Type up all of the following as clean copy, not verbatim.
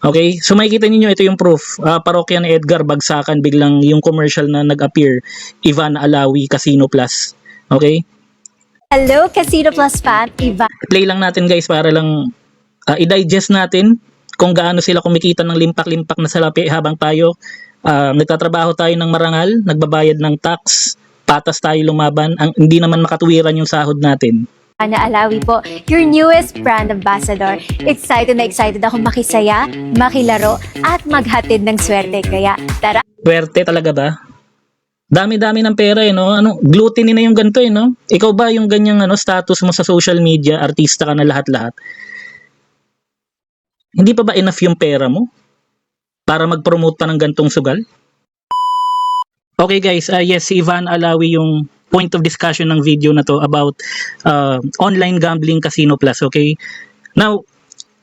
Okay? So makikita niyo ito yung proof. Parokya ni Edgar, bagsakan biglang yung commercial na nag-appear, Ivan Alawi, Casino Plus. Okay? Hello, Casino Plus fan, Ivan. Play lang natin guys para lang i-digest natin kung gaano sila kumikita ng limpak-limpak na salapi habang tayo nagtatrabaho tayo ng marangal, nagbabayad ng tax, patas tayo lumaban, hindi naman makatuwiran yung sahod natin. Ana Alawi po, your newest brand ambassador. Excited na excited ako makisaya, makilaro, at maghatid ng swerte. Kaya tara! Swerte talaga ba? Dami-dami ng pera no? Gluttony na yung ganito no? Ikaw ba yung ganyang status mo sa social media, artista ka na lahat-lahat? Hindi pa ba enough yung pera mo para mag-promote pa ng gantong sugal? Okay guys, yes, si Ivan Alawi yung point of discussion ng video na to about online gambling Casino Plus, okay? Now,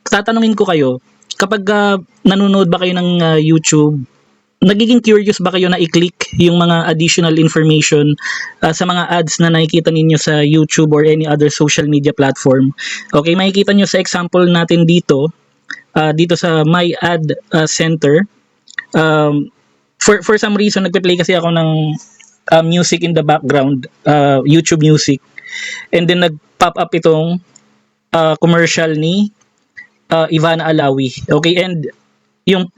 tatanungin ko kayo, kapag nanonood ba kayo ng YouTube, nagiging curious ba kayo na i-click yung mga additional information sa mga ads na nakikita ninyo sa YouTube or any other social media platform? Okay, makikita nyo sa example natin dito, dito sa My Ad Center. For some reason, nagpe-play kasi ako ng music in the background, YouTube music. And then nag-pop up itong commercial ni Ivan Alawi. Okay, and yung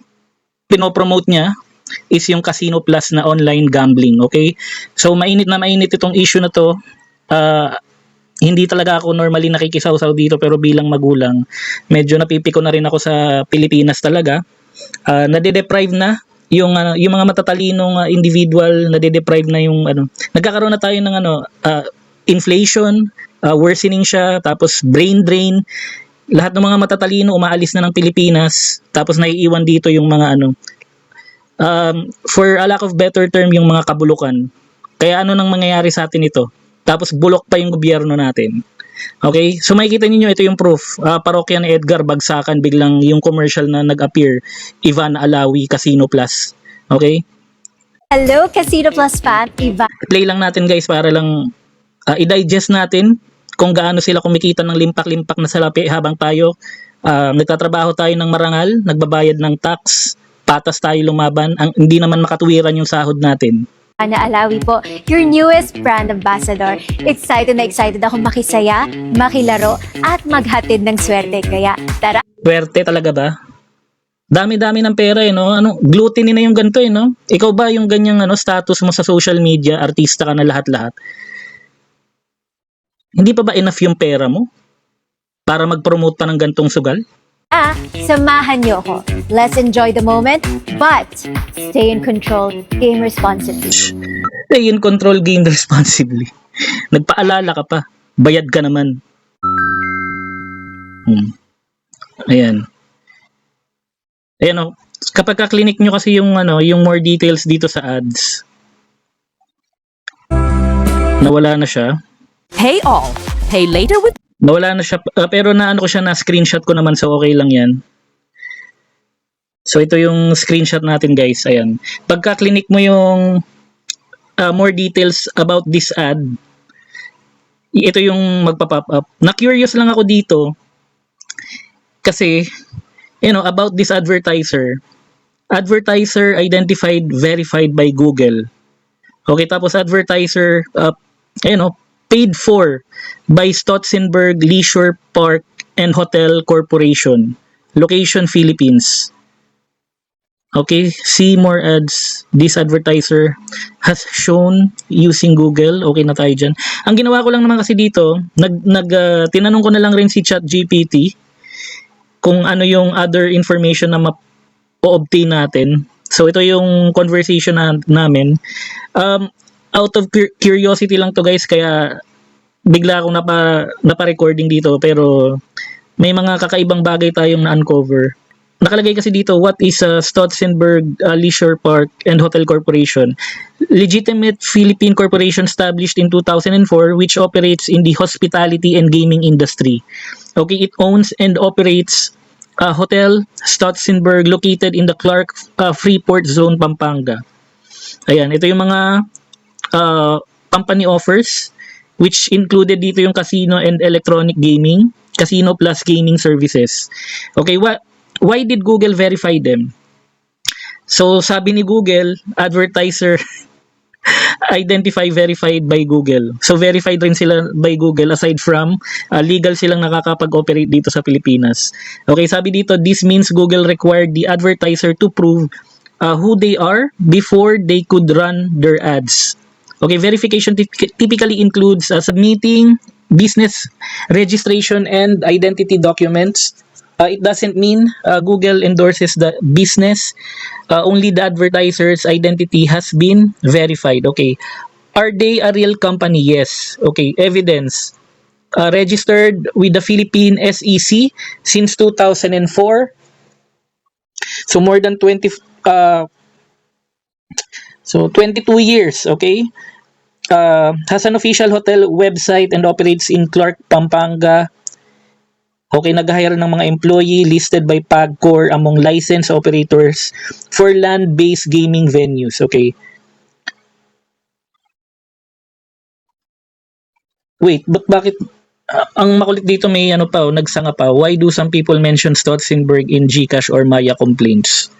pinopromote niya is yung Casino Plus na online gambling. Okay, so mainit na mainit itong issue na to. Hindi talaga ako normally nakikisaw-saw dito, pero bilang magulang, medyo napipiko na rin ako sa Pilipinas talaga. Nade-deprive na yung mga matatalinong individual, nade-deprive na yung nagkakaroon na tayo ng inflation, worsening siya, tapos brain drain. Lahat ng mga matatalino umaalis na ng Pilipinas, tapos naiiwan dito yung mga for a lack of better term, yung mga kabulukan. Kaya ano nang mangyayari sa atin ito? Tapos bulok pa yung gobyerno natin. Okay? So makikita niyo ito yung proof. Parokya ni Edgar, bagsakan biglang yung commercial na nag-appear, Ivan Alawi, Casino Plus. Okay? Hello, Casino Plus fan, Ivan. Play lang natin guys para lang i-digest natin kung gaano sila kumikita ng limpak-limpak na salapi habang tayo nagtatrabaho tayo ng marangal, nagbabayad ng tax, patas tayo lumaban, hindi naman makatuwiran yung sahod natin. Ana Alawi po, your newest brand ambassador. Excited na excited ako makisaya, makilaro, at maghatid ng swerte. Kaya tara! Swerte talaga ba? Dami-dami ng pera no? Gluttony na yung ganito no? Ikaw ba yung ganyang status mo sa social media, artista ka na lahat-lahat? Hindi pa ba enough yung pera mo para mag-promote pa ng gantong sugal? Samahan niyo ako. Let's enjoy the moment, but stay in control, game responsibly. Stay in control, game responsibly. Nagpaalala ka pa. Bayad ka naman. Ayan. Ayan kapag ka-clinic nyo kasi yung yung more details dito sa ads. Nawala na siya. Pay all. Pay later with... Nawala na siya, pero ko siya, na screenshot ko naman, so okay lang yan. So ito yung screenshot natin guys, ayan. Pagka-clinic mo yung more details about this ad, ito yung magpa-pop up. Na-curious lang ako dito, kasi, about this advertiser. Advertiser identified, verified by Google. Okay, tapos advertiser, paid for by Stotzenberg Leisure Park and Hotel Corporation. Location, Philippines. Okay, see more ads. This advertiser has shown using Google. Okay na tayo dyan. Ang ginawa ko lang naman kasi dito, tinanong ko na lang rin si ChatGPT kung ano yung other information na ma-obtain natin. So ito yung conversation namin. Out of curiosity lang to guys, kaya bigla akong napa-recording dito, pero may mga kakaibang bagay tayong na-uncover. Nakalagay kasi dito, what is Stotzenberg Leisure Park and Hotel Corporation? Legitimate Philippine corporation established in 2004 which operates in the hospitality and gaming industry. Okay, it owns and operates Hotel Stotzenberg located in the Clark Freeport Zone, Pampanga. Ayan, ito yung mga company offers, which included dito yung casino and electronic gaming, Casino Plus gaming services. Okay, why did Google verify them? So sabi ni Google, advertiser identify verified by Google. So verified rin sila by Google aside from legal silang nakakapag-operate dito sa Pilipinas. Okay, sabi dito, this means Google required the advertiser to prove who they are before they could run their ads. Okay, verification typically includes submitting business registration and identity documents. It doesn't mean Google endorses the business. Only the advertiser's identity has been verified. Okay. Are they a real company? Yes. Okay. Evidence. Registered with the Philippine SEC since 2004. So more than 22 years. Okay. Has an official hotel website and operates in Clark, Pampanga. Okay, nag-hire ng mga employee listed by PAGCOR among licensed operators for land-based gaming venues. Okay. Wait, but bakit ang makulit dito may ano pa, nagsanga pa. Why do some people mention Stotzenberg in GCash or Maya complaints?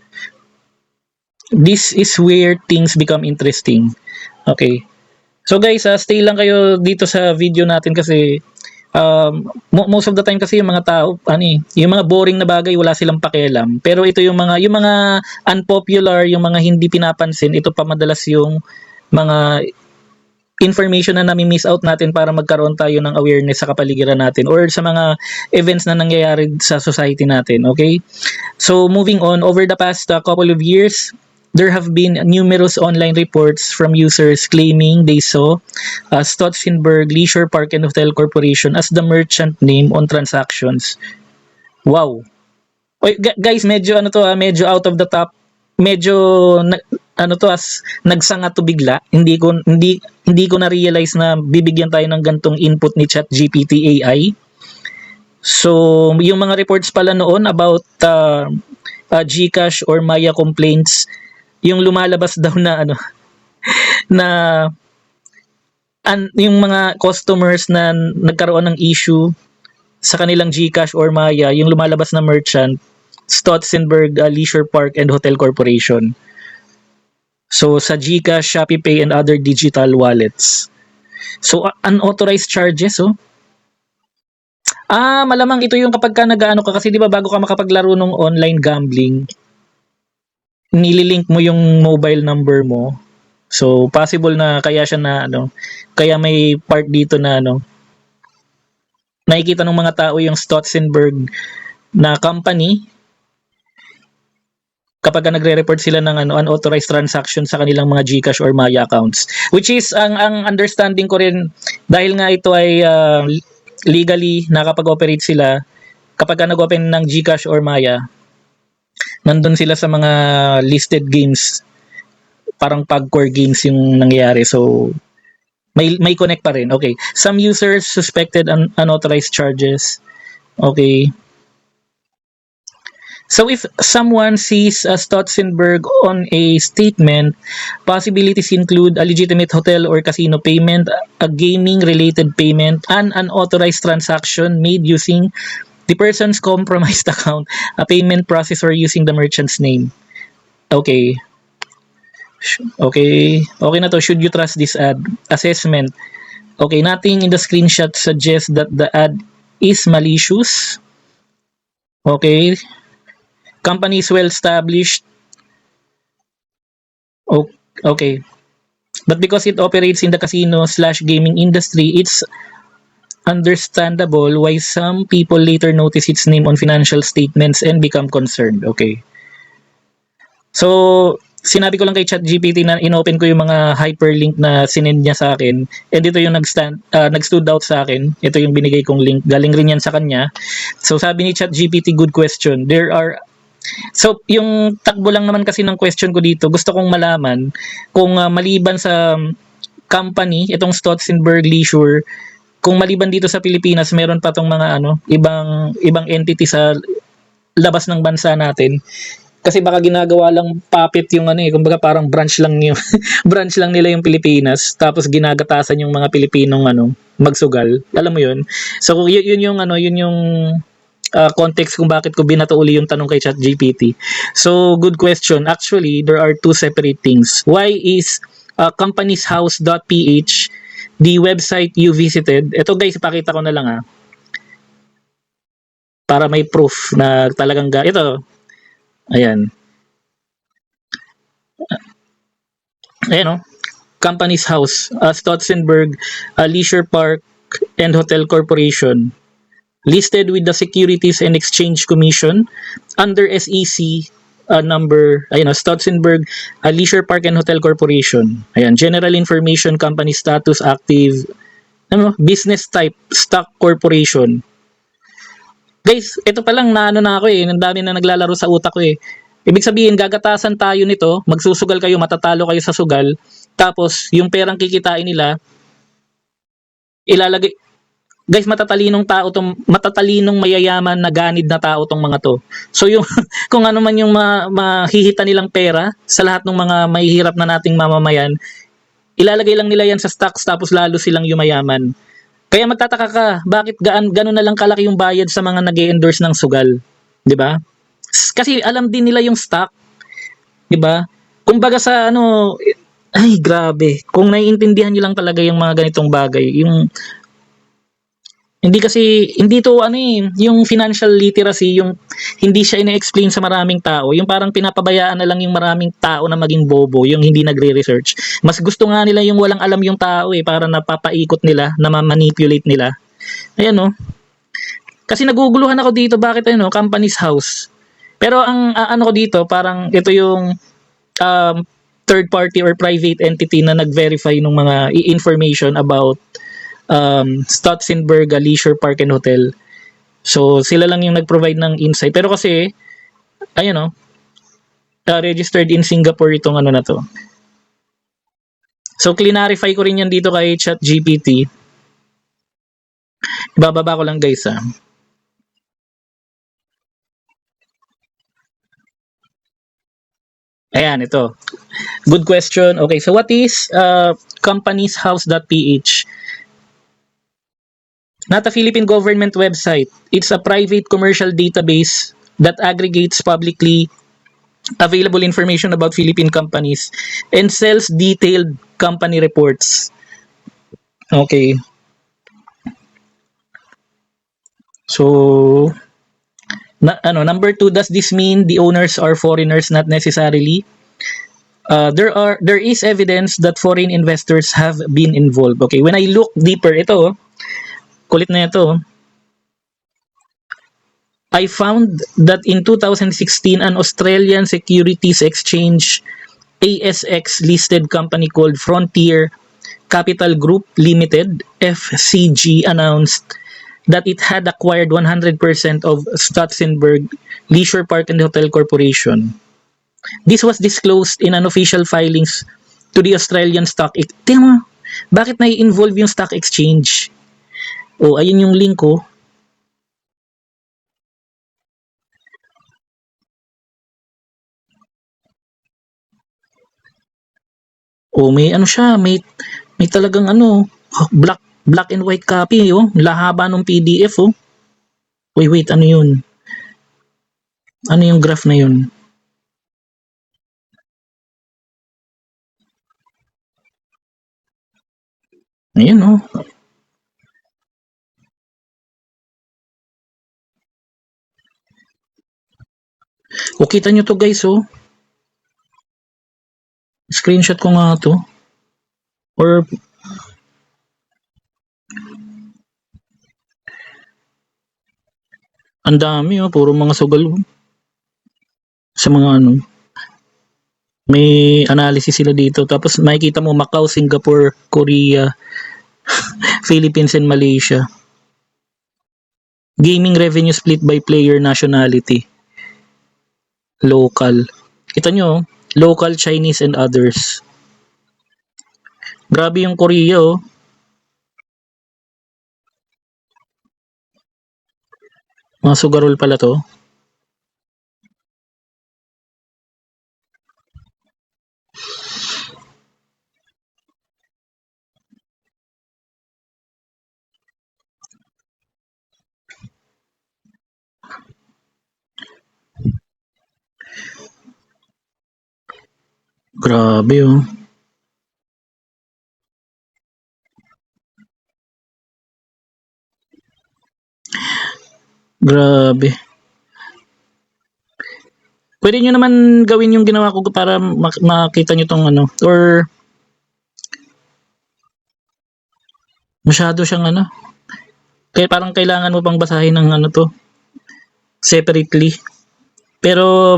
This is where things become interesting. Okay. So guys, stay lang kayo dito sa video natin kasi most of the time kasi yung mga tao yung mga boring na bagay wala silang pakialam, pero ito yung mga unpopular, yung mga hindi pinapansin, ito pa madalas yung mga information na nami-miss out natin para magkaroon tayo ng awareness sa kapaligiran natin or sa mga events na nangyayari sa society natin. Okay, so moving on, over the past couple of years, there have been numerous online reports from users claiming they saw Stotzenberg Leisure Park and Hotel Corporation as the merchant name on transactions. Wow. Oy, guys, medyo medyo out of the top. Medyo nagsanga to bigla. Hindi ko na realize na bibigyan tayo ng gantong input ni ChatGPT AI. So, yung mga reports pala noon about GCash or Maya complaints, yung lumalabas daw na yung mga customers na nagkaroon ng issue sa kanilang GCash or Maya, yung lumalabas na merchant, Stotzenberg Leisure Park and Hotel Corporation. So sa GCash, ShopeePay and other digital wallets. So unauthorized charges, malamang ito yung kapag ka nag-ano ka kasi 'di ba bago ka makapaglaro ng online gambling, nililink mo yung mobile number mo. So possible na kaya siya na kaya may part dito na nakikita ng mga tao yung Stotzenberg na company kapag nagre-report sila ng unauthorized transaction sa kanilang mga GCash or Maya accounts. Which is ang understanding ko rin, dahil nga ito ay legally nakapag-operate sila, kapag nag-open ng GCash or Maya, nandun sila sa mga listed games, parang PAGCOR games yung nangyayari. So may connect pa rin. Okay. Some users suspected unauthorized charges. Okay. So if someone sees Stotzenberg on a statement, possibilities include a legitimate hotel or casino payment, a gaming-related payment, an unauthorized transaction made using the person's compromised account, a payment processor using the merchant's name. Okay. Okay na to. Should you trust this ad? Assessment. Okay, nothing in the screenshot suggests that the ad is malicious. Okay. Company is well established. Okay. But because it operates in the casino/gaming industry, it's understandable why some people later notice its name on financial statements and become concerned. Okay. So, sinabi ko lang kay ChatGPT na inopen ko yung mga hyperlink na sinend niya sa akin. And ito yung nag-stood out sa akin. Ito yung binigay kong link. Galing rin yan sa kanya. So, sabi ni ChatGPT, good question. So, yung takbo lang naman kasi ng question ko dito, gusto kong malaman kung maliban sa company, itong Stotzenberg Leisure, kung maliban dito sa Pilipinas, meron pa tong mga ibang entity sa labas ng bansa natin. Kasi baka ginagawa lang puppet yung kumbaga parang branch lang nila yung Pilipinas, tapos ginagatasan yung mga Pilipinong magsugal. Alam mo 'yun. So yun yung context kung bakit ko binato uli yung tanong kay ChatGPT. So, good question. Actually, there are two separate things. Why is companieshouse.ph the website you visited? Ito guys, ipakita ko na lang para may proof na talagang ito. Ayan. Ayan o. Companies House, Stotzenberg Leisure Park and Hotel Corporation, listed with the Securities and Exchange Commission under SEC number, Stotzenberg Leisure Park and Hotel Corporation. Ayan, general information, company status, active, business type, stock corporation. Guys, ito pa lang na ako ang dami na naglalaro sa utak ko Ibig sabihin, gagatasan tayo nito, magsusugal kayo, matatalo kayo sa sugal, tapos yung perang kikitain nila, ilalagay, guys, matatalinong mayayaman na ganid na tao tong mga to. So yung kung ano man yung mahihita nilang pera sa lahat ng mga mahihirap na nating mamamayan, ilalagay lang nila yan sa stocks tapos lalo silang yumayaman. Kaya magtataka ka, bakit gano'n na lang kalaki yung bayad sa mga nag-endorse ng sugal, 'di ba? Kasi alam din nila yung stock, 'di ba? Kumbaga sa ay grabe. Kung naiintindihan niyo lang talaga yung mga ganitong bagay, yung hindi to yung financial literacy, yung hindi siya ina-explain sa maraming tao, yung parang pinapabayaan na lang yung maraming tao na maging bobo, yung hindi nagre-research. Mas gusto nga nila yung walang alam yung tao para napapaikot nila, na ma-manipulate nila. Ayan Kasi naguguluhan ako dito, bakit company's house. Pero ang ano ko dito, parang ito yung third party or private entity na nag-verify ng mga information about Stotzenberg Leisure Park and Hotel. So, sila lang yung nag-provide ng insight. Pero kasi, registered in Singapore itong na to. So, clarify ko rin yan dito kay ChatGPT. Ibababa ko lang guys Ayan, ito. Good question. Okay, so what is companieshouse.ph? Not a Philippine government website. It's a private commercial database that aggregates publicly available information about Philippine companies and sells detailed company reports. Okay. So, number 2, does this mean the owners are foreigners? Not necessarily. There is evidence that foreign investors have been involved. Okay, when I look deeper, ito, kulit na ito, I found that in 2016, an Australian Securities Exchange ASX listed company called Frontier Capital Group Limited, FCG, announced that it had acquired 100% of Stotzenberg Leisure Park and Hotel Corporation. This was disclosed in unofficial filings to the Australian Stock Exchange. Tingnan mo, bakit nai-involve yung stock exchange? Ayun yung link ko. May siya, may talagang black and white copy, lahaba ng PDF, Wait, ano yun? Ano yung graph na yun? Ayan, kita nyo to guys, Screenshot ko nga to. Or ang dami, puro mga sugal, sa mga may analysis sila dito. Tapos makikita mo Macau, Singapore, Korea, Philippines and Malaysia. Gaming revenue split by player nationality. Local. Kita nyo, local, Chinese and others. Grabe yung Korea, Mga sugarol pala to. Grabe oh. Grabe. Pwede nyo naman gawin yung ginawa ko para makita nyo tong ano. Or masyado siyang ano. Kaya parang kailangan mo pang basahin ng ano to. Separately. Pero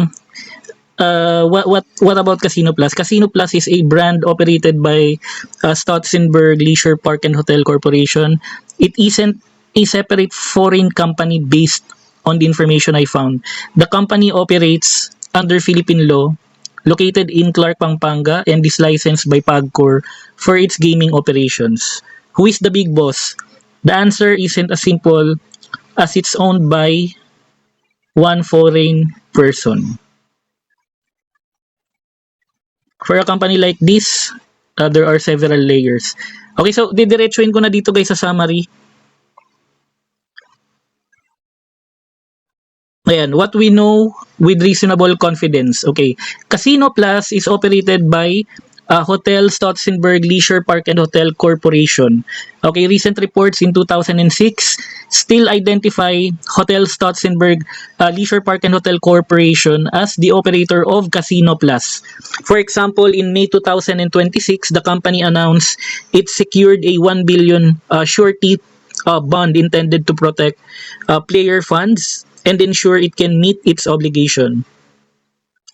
what about Casino Plus? Casino Plus is a brand operated by Stotzenberg Leisure Park and Hotel Corporation. It isn't a separate foreign company based on the information I found. The company operates under Philippine law, located in Clark, Pampanga, and is licensed by PAGCOR for its gaming operations. Who is the big boss? The answer isn't as simple as it's owned by one foreign person. For a company like this, there are several layers. Okay, so didiretsuin ko na dito guys sa summary. Ayan, what we know with reasonable confidence. Okay, Casino Plus is operated by Hotel Stotzenberg Leisure Park and Hotel Corporation. Okay, recent reports in 2006 still identify Hotel Stotzenberg Leisure Park and Hotel Corporation as the operator of Casino Plus. For example, in May 2026, the company announced it secured a 1 billion surety bond intended to protect player funds and ensure it can meet its obligation.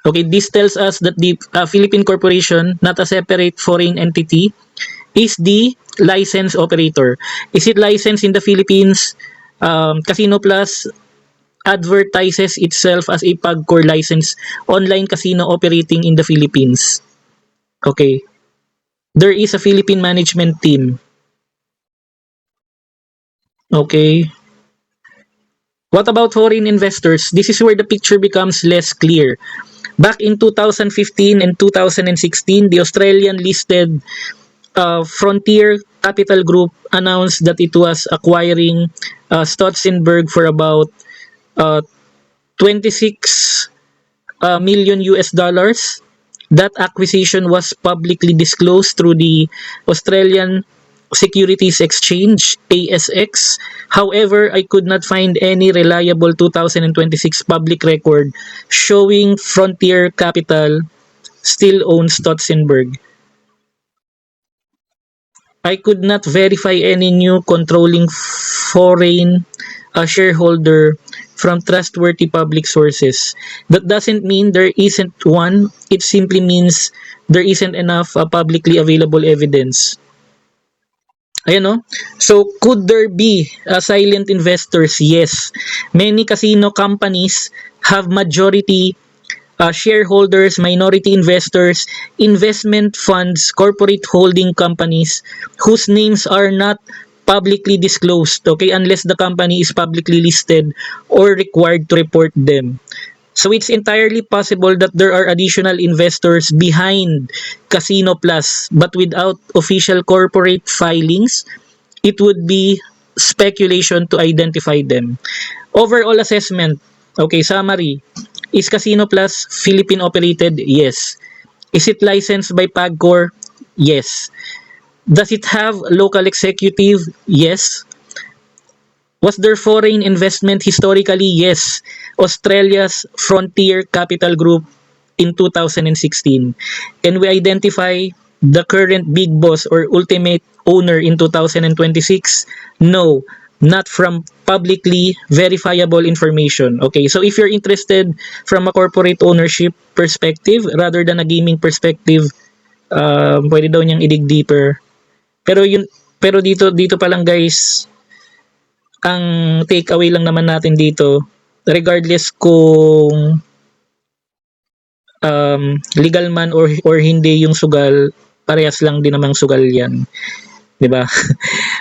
Okay, this tells us that the Philippine Corporation, not a separate foreign entity, is the licensed operator. Is it licensed in the Philippines? Casino Plus advertises itself as a PAGCOR licensed online casino operating in the Philippines. Okay. There is a Philippine management team. Okay. What about foreign investors? This is where the picture becomes less clear. Back in 2015 and 2016, the Australian listed Frontier Capital Group announced that it was acquiring Stotzenberg for about 26 million US dollars. That acquisition was publicly disclosed through the Australian Securities Exchange, ASX. However, I could not find any reliable 2026 public record showing Frontier Capital still owns Stotzenberg. I could not verify any new controlling foreign shareholder from trustworthy public sources. That doesn't mean there isn't one. It simply means there isn't enough publicly available evidence. Ayan no? So, could there be silent investors? Yes. Many casino companies have majority shareholders, minority investors, investment funds, corporate holding companies whose names are not publicly disclosed, okay, unless the company is publicly listed or required to report them. So it's entirely possible that there are additional investors behind Casino Plus, but without official corporate filings, it would be speculation to identify them. Overall assessment, okay, summary. Is Casino Plus Philippine operated? Yes. Is it licensed by PAGCOR? Yes. Does it have local executive? Yes. Was there foreign investment historically? Yes. Australia's Frontier Capital Group in 2016. Can we identify the current big boss or ultimate owner in 2026? No, not from publicly verifiable information. Okay, so if you're interested from a corporate ownership perspective rather than a gaming perspective, pwede daw niyang i-dig deeper. Pero dito pa lang guys, ang takeaway lang naman natin dito, regardless kung legal man or hindi yung sugal, parehas lang din namang sugal yan. 'Di ba?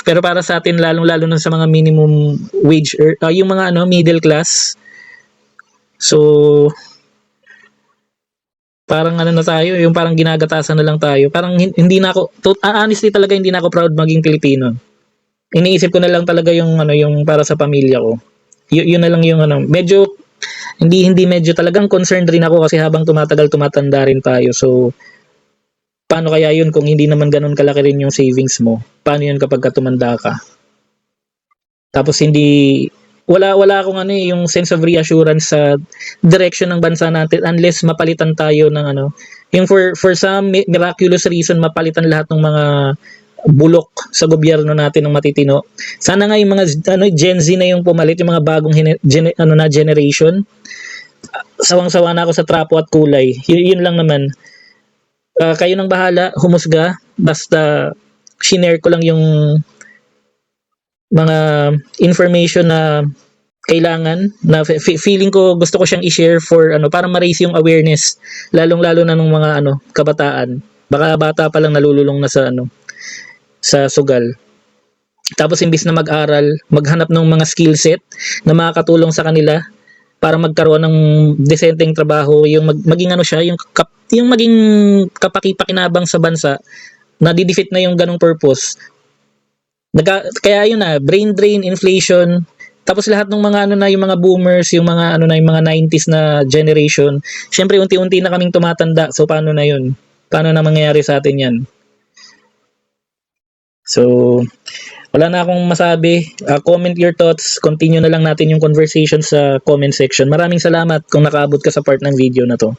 Pero para sa atin lalong-lalo na sa mga minimum wage yung mga middle class. So parang na tayo, yung parang ginagatasan na lang tayo. Parang hindi na ako honestly talaga hindi na ako proud maging Pilipino. Iniisip ko na lang talaga yung yung para sa pamilya ko. Yun na lang yung medyo hindi medyo talagang concerned rin ako kasi habang tumatanda rin tayo. So paano kaya yun kung hindi naman ganun kalaki rin yung savings mo? Paano yun kapag tumanda ka? Tapos wala akong yung sense of reassurance sa direction ng bansa natin unless mapalitan tayo ng yung for some miraculous reason mapalitan lahat ng mga bulok sa gobyerno natin ng matitino. Sana nga yung mga Gen Z na yung pumalit, yung mga bagong generation. Sawang-sawa na ako sa trapo at kulay. Yun lang naman. Kayo nang bahala, humusga, basta shinare ko lang yung mga information na kailangan, na feeling ko gusto ko siyang i-share for para ma-raise yung awareness, lalong-lalo na ng mga kabataan. Baka bata pa lang nalululong na sa sugal. Tapos imbis na mag-aral, maghanap ng mga skill set na makakatulong sa kanila para magkaroon ng decenteng trabaho, yung maging yung maging kapaki-pakinabang sa bansa, na didefeat na yung ganong purpose. Kaya yun brain drain, inflation, tapos lahat ng mga yung mga boomers, yung mga yung mga 90s na generation, syempre unti-unti na kaming tumatanda. So paano na yun? Paano na mangyayari sa atin yan? So wala na akong masabi. Comment your thoughts. Continue na lang natin yung conversation sa comment section. Maraming salamat kung nakaabot ka sa part ng video na to.